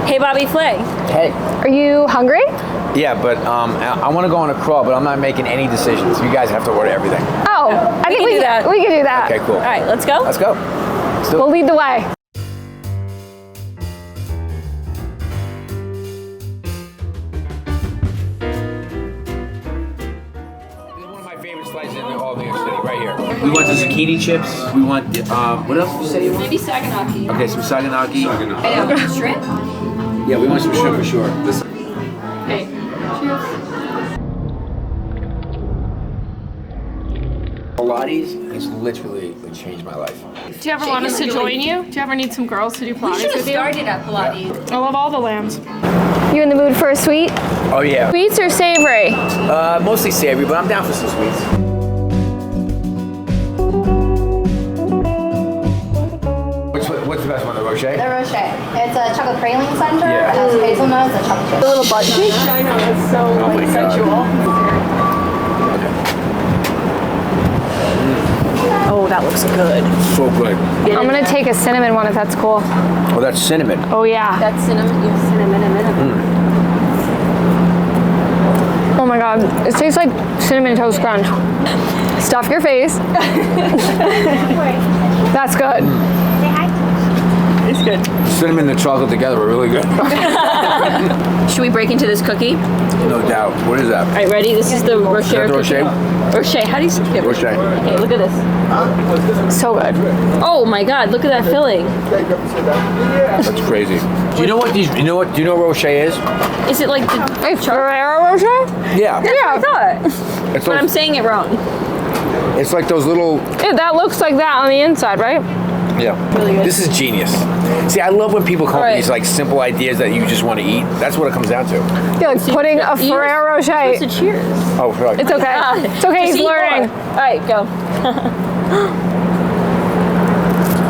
Hey, Bobby Flay. Hey. Are you hungry? Yeah, but I want to go on a crawl, but I'm not making any decisions. You guys have to order everything. Oh, I think we can do that. Okay, cool. All right, let's go. Let's go. We'll lead the way. Slices in all New York City, right here. We want the zucchini chips. We want, what else did you say you want? Maybe saganaki. Okay, some saganaki. And shrimp? Yeah, we want some shrimp for sure. Okay. Cheers. Pilates has literally changed my life. Do you ever want us to join you? Do you ever need some girls to do Pilates We should have with you? started at Pilates. I love all the lambs. You in the mood for a sweet? Oh yeah. Sweets or savory? Mostly savory, but I'm down for some sweets. What's the best one, the Rocher? The Rocher. It's a chocolate praline center. Yeah. It has hazelnuts and chocolate chip. The little butt cheek? I know, it's so sensual. Oh, that looks good. So good. I'm gonna take a cinnamon one if that's cool. Oh, that's cinnamon. Oh yeah. That's cinnamon. You have cinnamon and Oh my god, it tastes like cinnamon toast crunch. Stuff your face. That's good. It's good. Cinnamon and chocolate together are really good. Should we break into this cookie? No doubt. What is that? All right, ready? This is the Rocher. Is that the Rocher? Rocher. How do you say it? Rocher. Okay, look at this. So good. Oh my God! Look at that filling. That's crazy. Do you know what these? Do you know what Rocher is? Is it like the? Hey, Ferrero Rocher? Yeah. Yeah, I thought. It's But those, I'm saying it wrong. it's like those little. Yeah, that looks like that on the inside, right? Yeah. Really good. This is genius. See, I love when people come up Right. with these like simple ideas that you just want to eat. That's what it comes down to. Yeah, like putting a Ferrero Rocher. So cheers. Oh, right. It's okay. It's okay, Just he's eat learning. more. All right, go.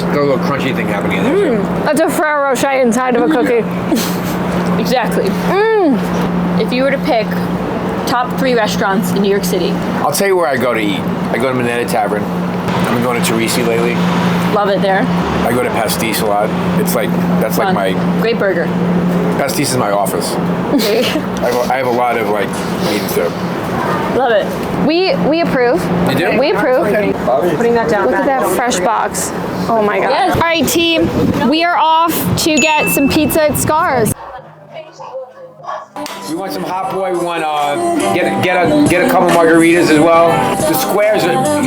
Got a little crunchy thing happening in there. That's a Ferrero Rocher inside of a cookie. Exactly. If you were to pick top 3 restaurants in New York City, I'll tell you where I go to eat. I go to Minetta Tavern. I've been going to Teresi lately. love it there. I go to Pastis a lot. It's like, that's Fun. like my, Great burger. Pastis is my office. I have a lot of like meetings there. Love it. We approve. You do? We approve. Putting that down. Look at that fresh box. Oh my god. Yes. All right, team. We are off to get some pizza at Scarr's. We want some hot boy. We want get a couple margaritas as well. The squares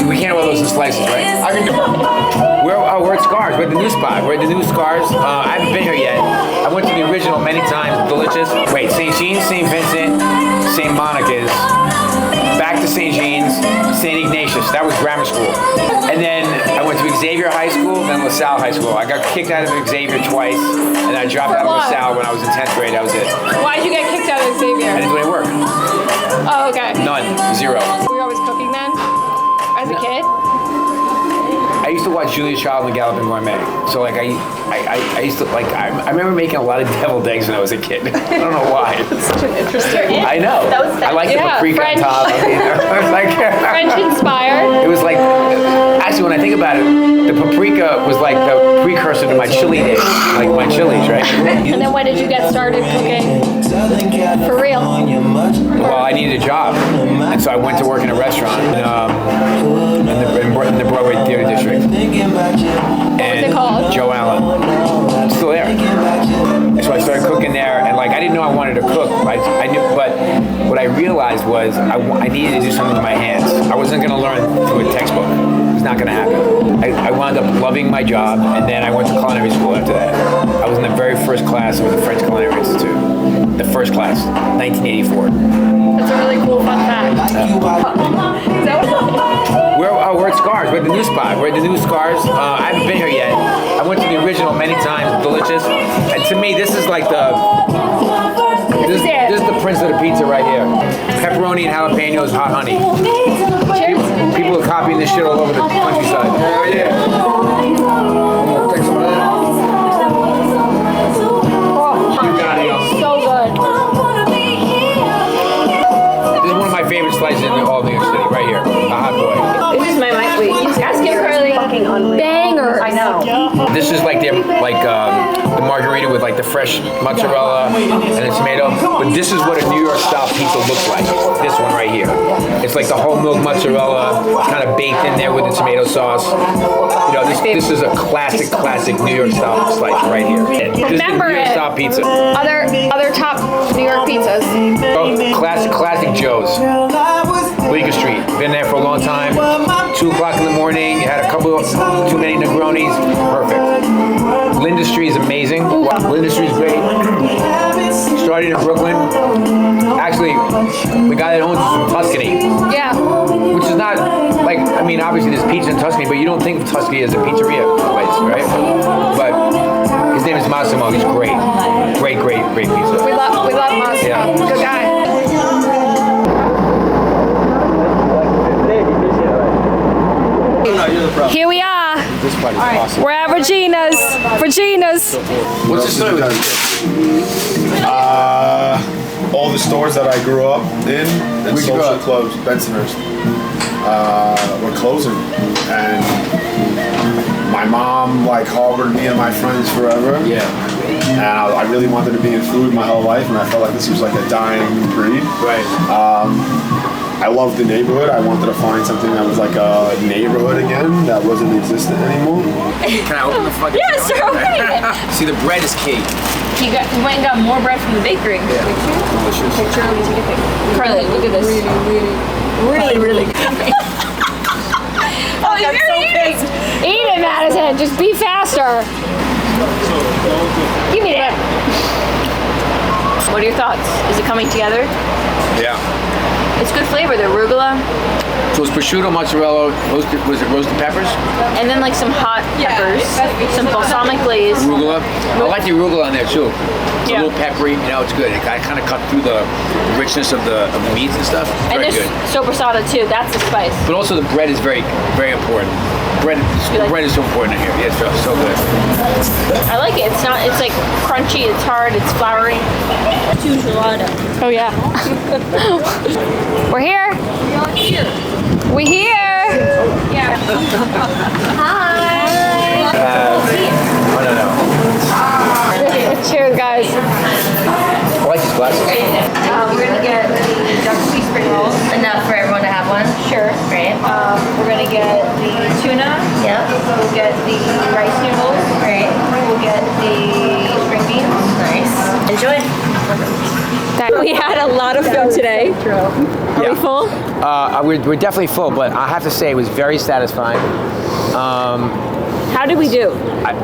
we can't roll those in slices, right? I can do. We're at Scarr's. We're at the new spot. We're at the new Scarr's. I haven't been here yet. I went to the original many times. Delicious. Wait, St. Jean's, St. Vincent, St. Monica's, back to St. Jean's, St. Ignatius. That was grammar school. And then I went to Xavier High School, then LaSalle High School. I got kicked out of Xavier twice, and I dropped out of LaSalle when I was in 10th grade. That was it. Why did you get kicked out of I Xavier? didn't do any work. Oh, okay. None. Zero. Were you always cooking then? As a kid? I used to watch Julia Child and Galloping Gourmet. So like I used to like I remember making a lot of deviled eggs when I was a kid. I don't know why. Such an interesting. I know. I like the paprika French. on top. I mean, I was like French inspired. It was like actually when I think about it, the paprika was like the precursor to my chili days, like my chilies, right? And then when did you get started cooking? For real? Well, I needed a job, and so I went to work in a restaurant in the Broadway Theater District. What's it called? Joe Allen. It's still there. So I started cooking there, and like I didn't know I wanted to cook. I knew, but what I realized was I needed to do something with my hands. I wasn't going to learn through a textbook. It was not going to happen. I wound up loving my job, and then I went to culinary school after that. I was in the very first class with the French Culinary Institute. The first class, 1984. That's a really cool fun fact. We're at Scarr's. We're at the new spot. We're at the new Scarr's. I haven't been here yet. I went to the original many times. Delicious. And to me, this is like this is the prince of the pizza right here. Pepperoni and jalapenos, hot honey. People are copying this shit all over the countryside. Oh yeah. Take some of that. You got it. So good. This is one of my favorite slices in all of New York City, right here. A hot boy. This is my mic. Wait, ask him Carly. Fucking unreal. Bangers. I know. This is like the margarita with like the fresh mozzarella and the tomato. But this is what a New York style pizza looks like. This one right here. It's like the whole milk mozzarella kind of baked in there with the tomato sauce. You know, this is a classic New York style slice right here. This Remember is New York it. style pizza. Other top New York pizzas. Oh, classic Joe's. Bleecker Street. Been there for a long time. 2 o'clock in the morning. Had a couple of too many Negronis. Perfect. Linda Street is amazing. Linda Street is great. Started in Brooklyn. Actually, the guy that owns it is from Tuscany. Yeah. Which is not like, I mean, obviously there's pizza in Tuscany, but you don't think of Tuscany as a pizzeria place, right? But his name is Massimo. He's great. Great pizza. We love Massimo. Yeah. Good guy. Here we are. This party's awesome. We're at Regina's. What's the story with this? All the stores that I grew up in and Where'd you grow social up? clubs, Bensonhurst, were closing, and my mom like harbored me and my friends forever. Yeah. And I really wanted to be in food my whole life, and I felt like this was like a dying breed. Right. I loved the neighborhood. I wanted to find something that was like a neighborhood again that wasn't existent anymore. Can I open the fucking Yes, door? sir, open it. See, the bread is key. You went and got more bread from the bakery. Yeah. Delicious. Picture, let me take a picture. Carly, look at this. Really good. Oh, you're eating. Eat it, Madison. Just be faster. Give me that. What are your thoughts? Is it coming together? Yeah. It's good flavor. The arugula, So it's prosciutto, mozzarella, roasted peppers, and then like some hot peppers, some balsamic glaze. arugula. I like the arugula on there too. It's Yeah. a little peppery, you know, it's good. It kind of cut through the richness of the meats and stuff. And Very this good. sopressata too. That's the spice. But also the bread is very important. Bread is so important in here. Yeah, it's so good. I like it. It's not. It's like crunchy. It's hard. It's floury. Two gelato. Oh yeah. We're here. We here. Yeah. I don't know. Cheers, guys. I like these glasses. We're gonna get the duck cheese spring rolls. Enough for everyone to have one. Sure. Great. We're gonna get the tuna. Yep. We'll get the rice noodles. Great. We'll get the string beans. Nice. Enjoy. We had a lot of food today. Are we full? We're definitely full, but I have to say it was very satisfying. How did we do?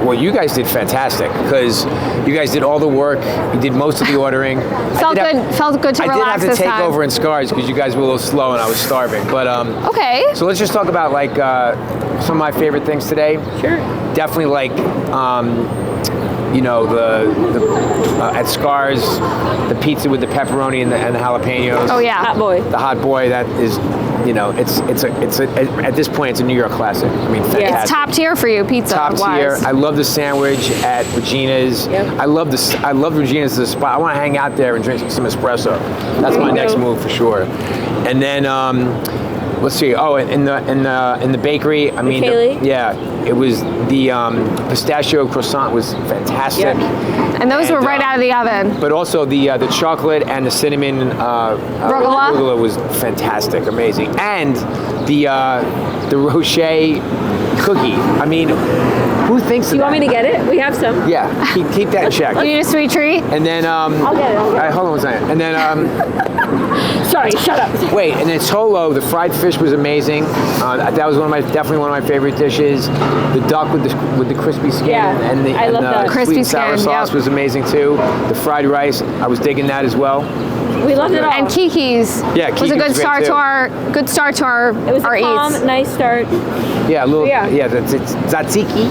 Well, you guys did fantastic because you guys did all the work. You did most of the ordering. Felt good to I did relax have to this take time. over in Scarr's because you guys were a little slow and I was starving. But Okay. so let's just talk about like some of my favorite things today. Sure. Definitely like you know the at Scarr's the pizza with the pepperoni and the jalapenos. Oh yeah. Hot boy. The hot boy that is, you know, it's at this point it's a New York classic. I mean, fantastic. It's top tier for you, pizza Top tier. wise. I love the sandwich at Regina's. Yep. I love Regina's as a spot. I want to hang out there and drink some espresso. That's my next move for sure. And then let's see. Oh, in the bakery. I mean, Michali? yeah, it was the pistachio croissant was fantastic. Yep. And those were right out of the oven. But also the chocolate and the cinnamon arugula was fantastic, amazing, and the Rocher cookie. I mean, who thinks of You want that? me to get it? We have some. Yeah, keep that in check. You need a sweet treat? And then I'll get it. all right, hold on a second. And then Sorry, shut up. wait, and then Tolo, the fried fish was amazing. That was definitely one of my favorite dishes. The duck with the crispy skin Yeah, and the, I love that. sweet Crispy and sour skin, sauce yep. was amazing too. The fried rice, I was digging that as well. We loved it all. And Kiki's Yeah, was Kiki's a good great, start too. to our It was a calm, eats. nice start. Yeah, a little. Yeah. Yeah, that's tzatziki.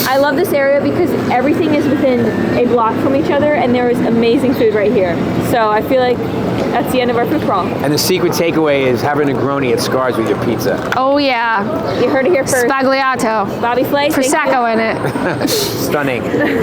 I love this area because everything is within a block from each other, and there is amazing food right here. So I feel like that's the end of our food crawl. And the secret takeaway is having a Negroni at Scarr's with your pizza. Oh yeah, You heard it here first. spagliato, Bobby Flay. thank you. prosecco in it. Stunning.